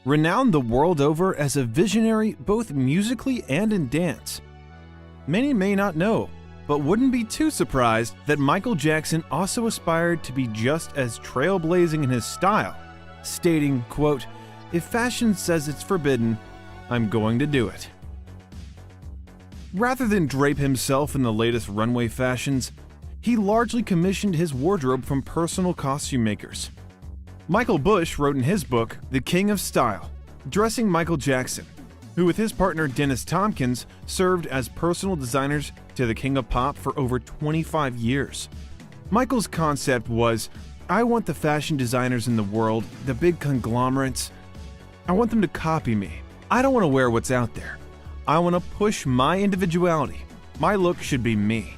renowned the world over as a visionary both musically and in dance. Many may not know, but wouldn't be too surprised that Michael Jackson also aspired to be just as trailblazing in his style, stating, quote, "If fashion says it's forbidden, I'm going to do it." Rather than drape himself in the latest runway fashions, he largely commissioned his wardrobe from personal costume makers. Michael Bush wrote in his book, The King of Style, dressing Michael Jackson, who with his partner Dennis Tompkins served as personal designers to the King of Pop for over 25 years. Michael's concept was, I want the fashion designers in the world, the big conglomerates, I want them to copy me. I don't want to wear what's out there. I want to push my individuality. My look should be me.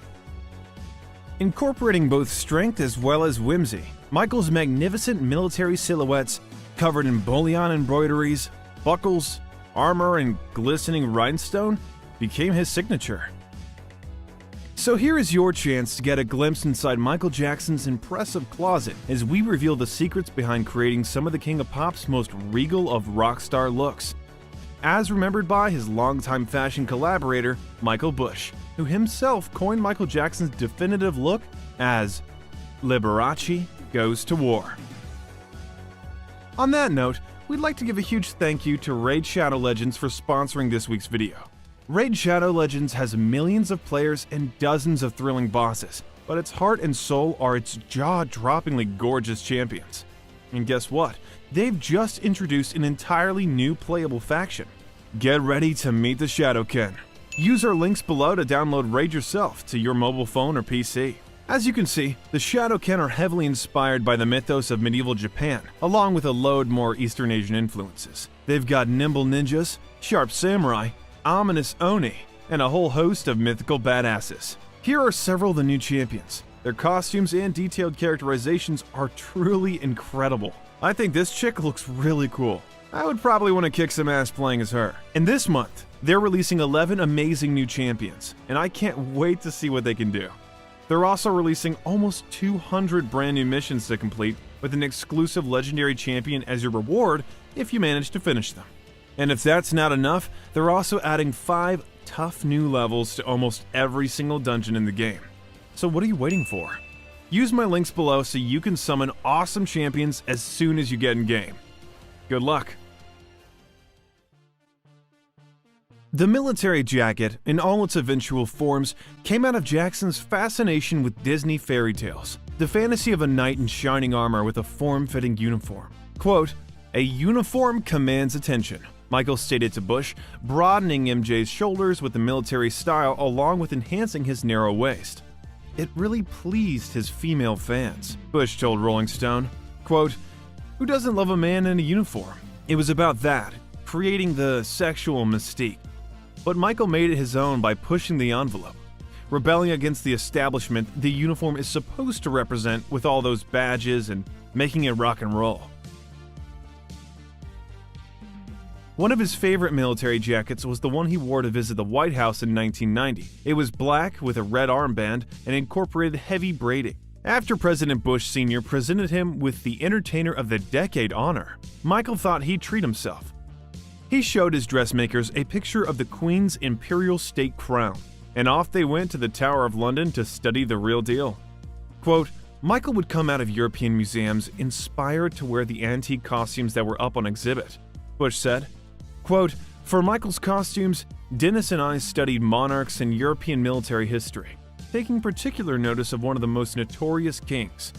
Incorporating both strength as well as whimsy, Michael's magnificent military silhouettes covered in bullion embroideries, buckles, armor, and glistening rhinestone became his signature. So here is your chance to get a glimpse inside Michael Jackson's impressive closet as we reveal the secrets behind creating some of the King of Pop's most regal of rock star looks, as remembered by his longtime fashion collaborator, Michael Bush, who himself coined Michael Jackson's definitive look as Liberace goes to war. On that note, we'd like to give a huge thank you to Raid Shadow Legends for sponsoring this week's video. Raid Shadow Legends has millions of players and dozens of thrilling bosses, but its heart and soul are its jaw-droppingly gorgeous champions. And guess what? They've just introduced an entirely new playable faction. Get ready to meet the Shadowken. Use our links below to download Raid yourself to your mobile phone or PC. As you can see, the Shadowken are heavily inspired by the mythos of medieval Japan, along with a load more Eastern Asian influences. They've got nimble ninjas, sharp samurai, ominous oni, and a whole host of mythical badasses. Here are several of the new champions. Their costumes and detailed characterizations are truly incredible. I think this chick looks really cool. I would probably want to kick some ass playing as her. And this month, they're releasing 11 amazing new champions, and I can't wait to see what they can do. They're also releasing almost 200 brand new missions to complete with an exclusive legendary champion as your reward if you manage to finish them. And if that's not enough, they're also adding 5 tough new levels to almost every single dungeon in the game. So what are you waiting for? Use my links below so you can summon awesome champions as soon as you get in game. Good luck! The military jacket, in all its eventual forms, came out of Jackson's fascination with Disney fairy tales, the fantasy of a knight in shining armor with a form-fitting uniform. Quote, "A uniform commands attention," Michael stated to Bush, broadening MJ's shoulders with the military style along with enhancing his narrow waist. It really pleased his female fans, Bush told Rolling Stone. Quote, "Who doesn't love a man in a uniform? It was about that, creating the sexual mystique. But Michael made it his own by pushing the envelope, rebelling against the establishment the uniform is supposed to represent with all those badges and making it rock and roll." One of his favorite military jackets was the one he wore to visit the White House in 1990. It was black with a red armband and incorporated heavy braiding. After President Bush Sr. presented him with the Entertainer of the Decade honor, Michael thought he'd treat himself. He showed his dressmakers a picture of the Queen's Imperial State Crown, and off they went to the Tower of London to study the real deal. Quote, "Michael would come out of European museums inspired to wear the antique costumes that were up on exhibit," Bush said. Quote, "For Michael's costumes, Dennis and I studied monarchs and European military history, taking particular notice of one of the most notorious kings,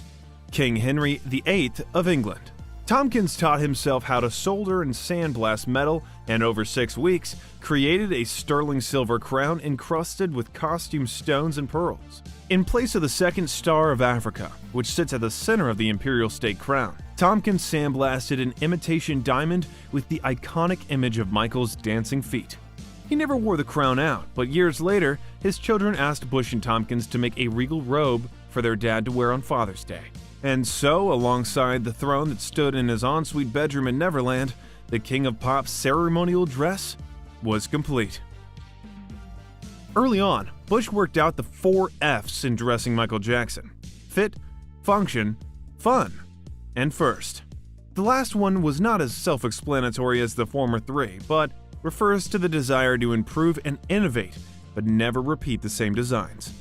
King Henry VIII of England. Tompkins taught himself how to solder and sandblast metal, and over 6 weeks, created a sterling silver crown encrusted with costume stones and pearls. In place of the second star of Africa, which sits at the center of the Imperial State Crown, Tompkins sandblasted an imitation diamond with the iconic image of Michael's dancing feet. He never wore the crown out, but years later, his children asked Bush and Tompkins to make a regal robe for their dad to wear on Father's Day. And so, alongside the throne that stood in his ensuite bedroom in Neverland, the King of Pop's ceremonial dress was complete." Early on, Bush worked out the 4 F's in dressing Michael Jackson: fit, function, fun, and first. The last one was not as self-explanatory as the former three, but refers to the desire to improve and innovate, but never repeat the same designs.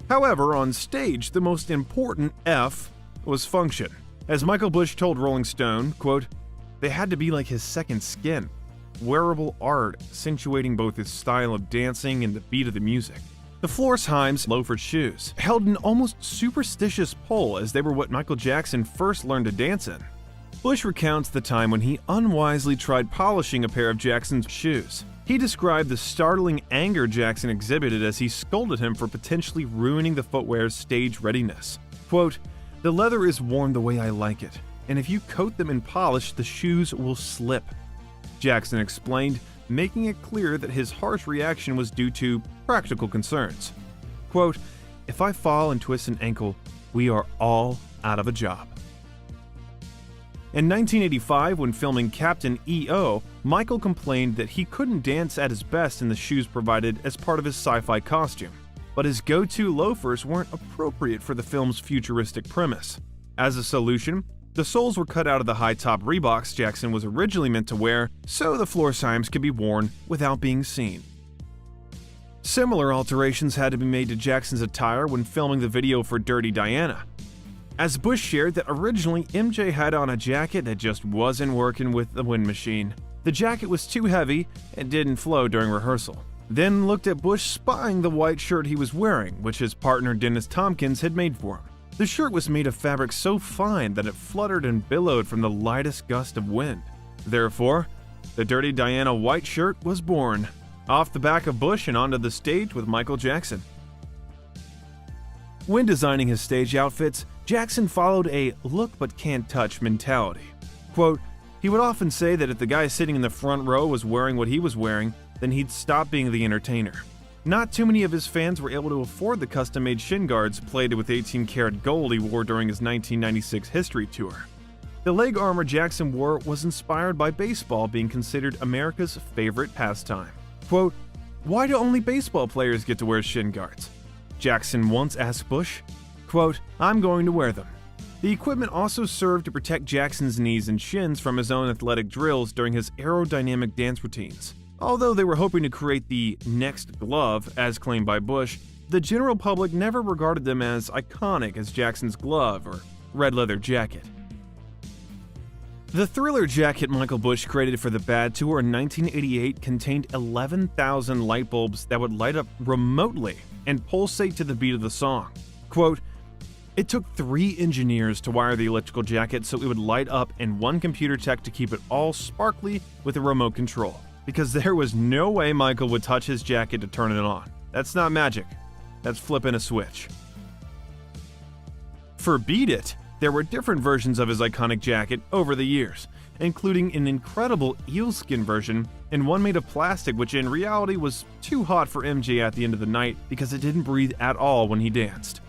However, on stage, the most important F was function. As Michael Bush told Rolling Stone, quote, "They had to be like his second skin, wearable art accentuating both his style of dancing and the beat of the music." The Florsheim's loafer shoes held an almost superstitious pull as they were what Michael Jackson first learned to dance in. Bush recounts the time when he unwisely tried polishing a pair of Jackson's shoes. He described the startling anger Jackson exhibited as he scolded him for potentially ruining the footwear's stage readiness. Quote, "The leather is worn the way I like it, and if you coat them in polish, the shoes will slip," Jackson explained, making it clear that his harsh reaction was due to practical concerns. Quote, "If I fall and twist an ankle, we are all out of a job." In 1985, when filming Captain EO, Michael complained that he couldn't dance at his best in the shoes provided as part of his sci-fi costume, but his go-to loafers weren't appropriate for the film's futuristic premise. As a solution, the soles were cut out of the high-top Reeboks Jackson was originally meant to wear, so the Florsheims could be worn without being seen. Similar alterations had to be made to Jackson's attire when filming the video for Dirty Diana. As Bush shared that originally MJ had on a jacket that just wasn't working with the wind machine. The jacket was too heavy and didn't flow during rehearsal. Then looked at Bush spying the white shirt he was wearing, which his partner Dennis Tompkins had made for him. The shirt was made of fabric so fine that it fluttered and billowed from the lightest gust of wind. Therefore, the Dirty Diana white shirt was born, off the back of Bush and onto the stage with Michael Jackson. When designing his stage outfits, Jackson followed a look but can't touch mentality. Quote, he would often say that if the guy sitting in the front row was wearing what he was wearing, then he'd stop being the entertainer. Not too many of his fans were able to afford the custom-made shin guards plated with 18-karat gold he wore during his 1996 history tour. The leg armor Jackson wore was inspired by baseball being considered America's favorite pastime. Quote, "Why do only baseball players get to wear shin guards?" Jackson once asked Bush. Quote, "I'm going to wear them." The equipment also served to protect Jackson's knees and shins from his own athletic drills during his aerodynamic dance routines. Although they were hoping to create the next glove, as claimed by Bush, the general public never regarded them as iconic as Jackson's glove or red leather jacket. The Thriller jacket Michael Bush created for the Bad Tour in 1988 contained 11,000 light bulbs that would light up remotely and pulsate to the beat of the song. Quote, "It took 3 engineers to wire the electrical jacket so it would light up and 1 computer tech to keep it all sparkly with a remote control, because there was no way Michael would touch his jacket to turn it on. That's not magic. That's flipping a switch." For Beat It, there were different versions of his iconic jacket over the years, including an incredible eelskin version and one made of plastic which in reality was too hot for MJ at the end of the night because it didn't breathe at all when he danced.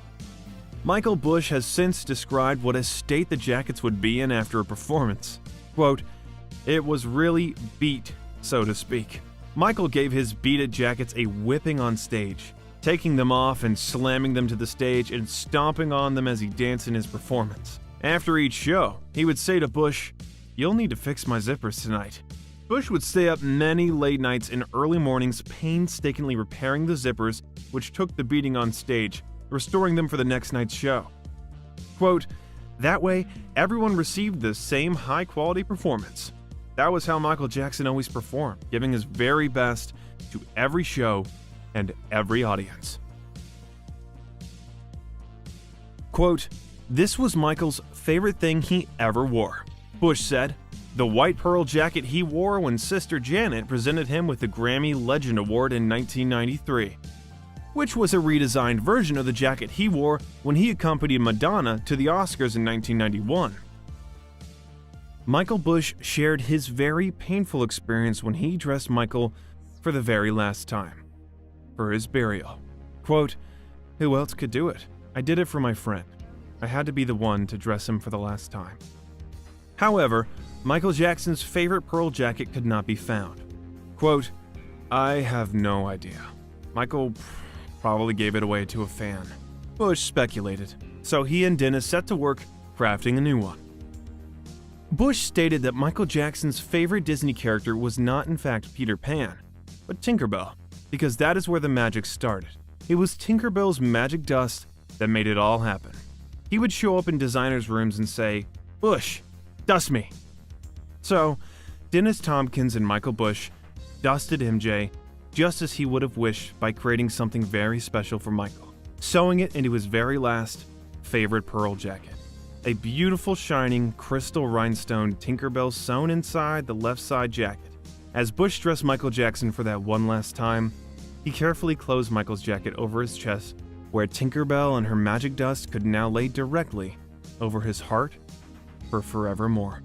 Michael Bush has since described what a state the jackets would be in after a performance. Quote, "It was really beat, so to speak." Michael gave his Beat It jackets a whipping on stage, taking them off and slamming them to the stage and stomping on them as he danced in his performance. After each show, he would say to Bush, "You'll need to fix my zippers tonight." Bush would stay up many late nights and early mornings painstakingly repairing the zippers, which took the beating on stage, restoring them for the next night's show. Quote, "That way, everyone received the same high-quality performance." That was how Michael Jackson always performed, giving his very best to every show and every audience. Quote, "This was Michael's favorite thing he ever wore." Bush said, the white pearl jacket he wore when Sister Janet presented him with the Grammy Legend Award in 1993, which was a redesigned version of the jacket he wore when he accompanied Madonna to the Oscars in 1991. Michael Bush shared his very painful experience when he dressed Michael for the very last time, for his burial. Quote, "Who else could do it? I did it for my friend. I had to be the one to dress him for the last time." However, Michael Jackson's favorite pearl jacket could not be found. Quote, "I have no idea. Michael probably gave it away to a fan," Bush speculated. So he and Dennis set to work crafting a new one. Bush stated that Michael Jackson's favorite Disney character was not in fact Peter Pan, but Tinkerbell, because that is where the magic started. It was Tinkerbell's magic dust that made it all happen. He would show up in designers' rooms and say, "Bush, dust me." So, Dennis Tompkins and Michael Bush dusted MJ just as he would have wished by creating something very special for Michael, sewing it into his very last favorite pearl jacket. A beautiful shining crystal rhinestone Tinkerbell sewn inside the left side jacket. As Bush dressed Michael Jackson for that one last time, he carefully closed Michael's jacket over his chest, where Tinkerbell and her magic dust could now lay directly over his heart for forevermore.